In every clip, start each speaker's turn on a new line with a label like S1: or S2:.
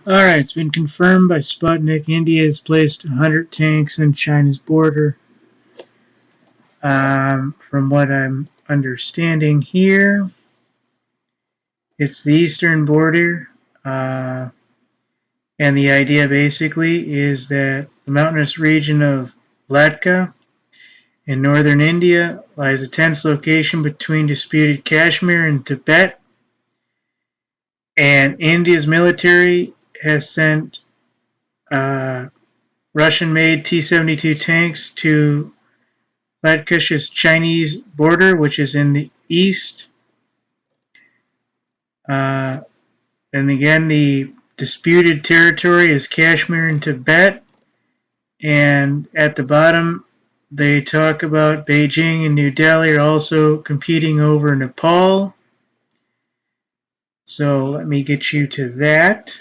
S1: Alright, it's been confirmed by Sputnik. India has placed 100 tanks on China's border. From what I'm understanding here, it's the eastern border. And the idea basically is that the mountainous region of Ladakh in northern India lies a tense location between disputed Kashmir and Tibet. And India's military has sent Russian-made T-72 tanks to Ladakh's Chinese border, which is in the east. And again, the disputed territory is Kashmir and Tibet. And at the bottom, they talk about Beijing and New Delhi are also competing over Nepal. So let me get you to that.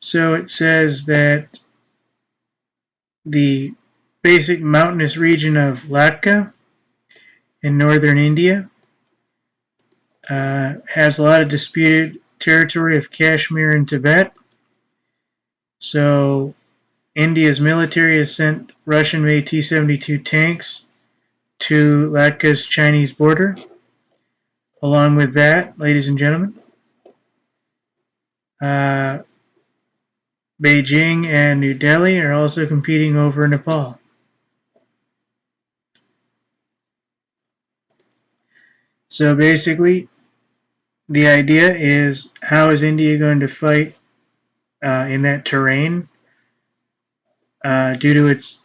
S1: So it says that the basic mountainous region of Ladakh in northern India has a lot of disputed territory of Kashmir and Tibet. So India's military has sent Russian-made T-72 tanks to Ladakh's Chinese border. Along with that, ladies and gentlemen, Beijing and New Delhi are also competing over Nepal. So basically, the idea is, how is India going to fight in that terrain due to its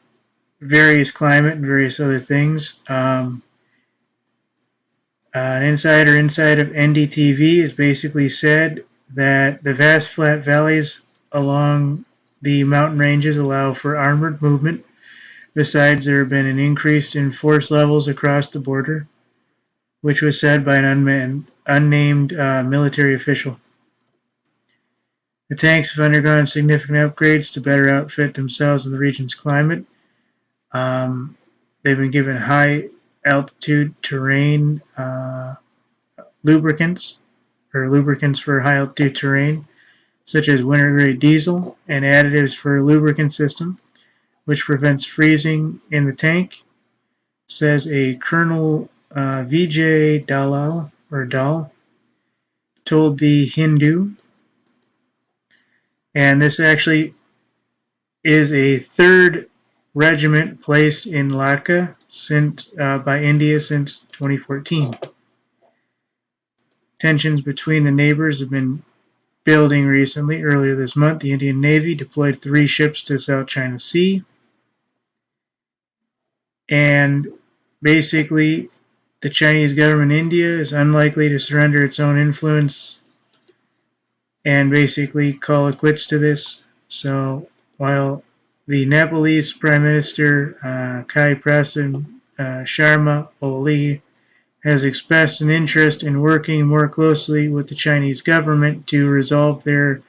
S1: various climate and various other things. An insider inside of NDTV has basically said that the vast flat valleys along the mountain ranges allow for armored movement. Besides, there have been an increase in force levels across the border, which was said by an unnamed military official. The tanks have undergone significant upgrades to better outfit themselves in the region's climate. They've been given high altitude terrain lubricants for high altitude terrain, such as winter grade diesel and additives for a lubricant system, which prevents freezing in the tank, says a Colonel Vijay Dalal told the Hindu. And this actually is a third regiment placed in Ladakh by India since 2014. Tensions between the neighbors have been building recently. Earlier this month, the Indian Navy deployed 3 ships to the South China Sea. And basically, the Chinese government in India is unlikely to surrender its own influence and basically call it quits to this. So while the Nepalese Prime Minister Kai Prasan Sharma Oli has expressed an interest in working more closely with the Chinese government to resolve their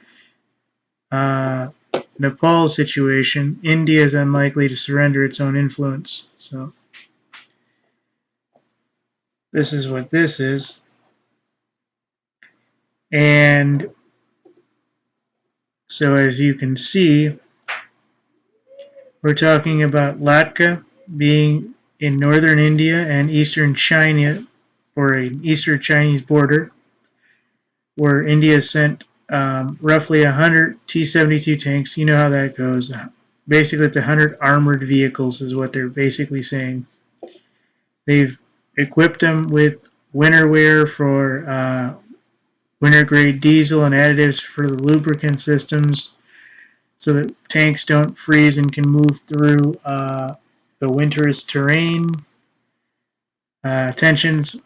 S1: Nepal situation, India is unlikely to surrender its own influence. So this is what this is. And so as you can see, we're talking about Ladakh being in northern India and eastern China, or an eastern Chinese border, where India sent roughly 100 T-72 tanks. You know how that goes. Basically, it's 100 armored vehicles is what they're basically saying. They've equipped them with winter wear for winter-grade diesel and additives for the lubricant systems, so that tanks don't freeze and can move through the winter's terrain. Tensions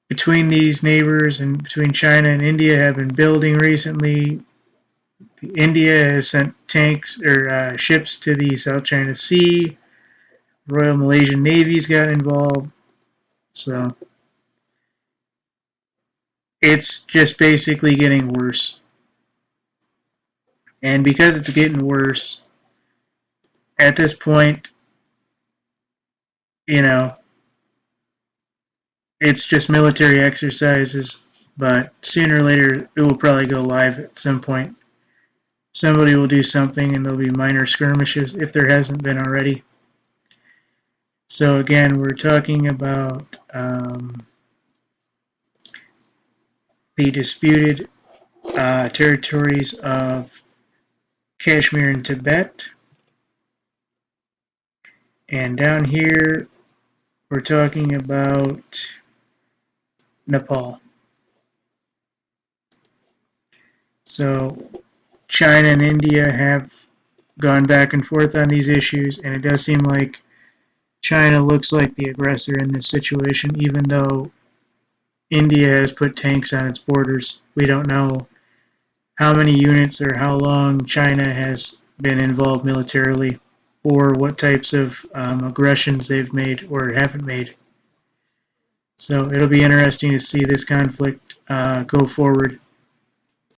S1: between these neighbors and between China and India have been building recently. India has sent tanks or ships to the South China Sea. Royal Malaysian Navy's got involved. So it's just basically getting worse. And because it's getting worse, at this point, you know, it's just military exercises, but sooner or later it will probably go live at some point. Somebody will do something and there'll be minor skirmishes if there hasn't been already. So again, we're talking about the disputed territories of Kashmir and Tibet. And down here, we're talking about Nepal. So China and India have gone back and forth on these issues, and it does seem like China looks like the aggressor in this situation, even though India has put tanks on its borders. We don't know how many units or how long China has been involved militarily, or what types of aggressions they've made or haven't made. So it'll be interesting to see this conflict go forward.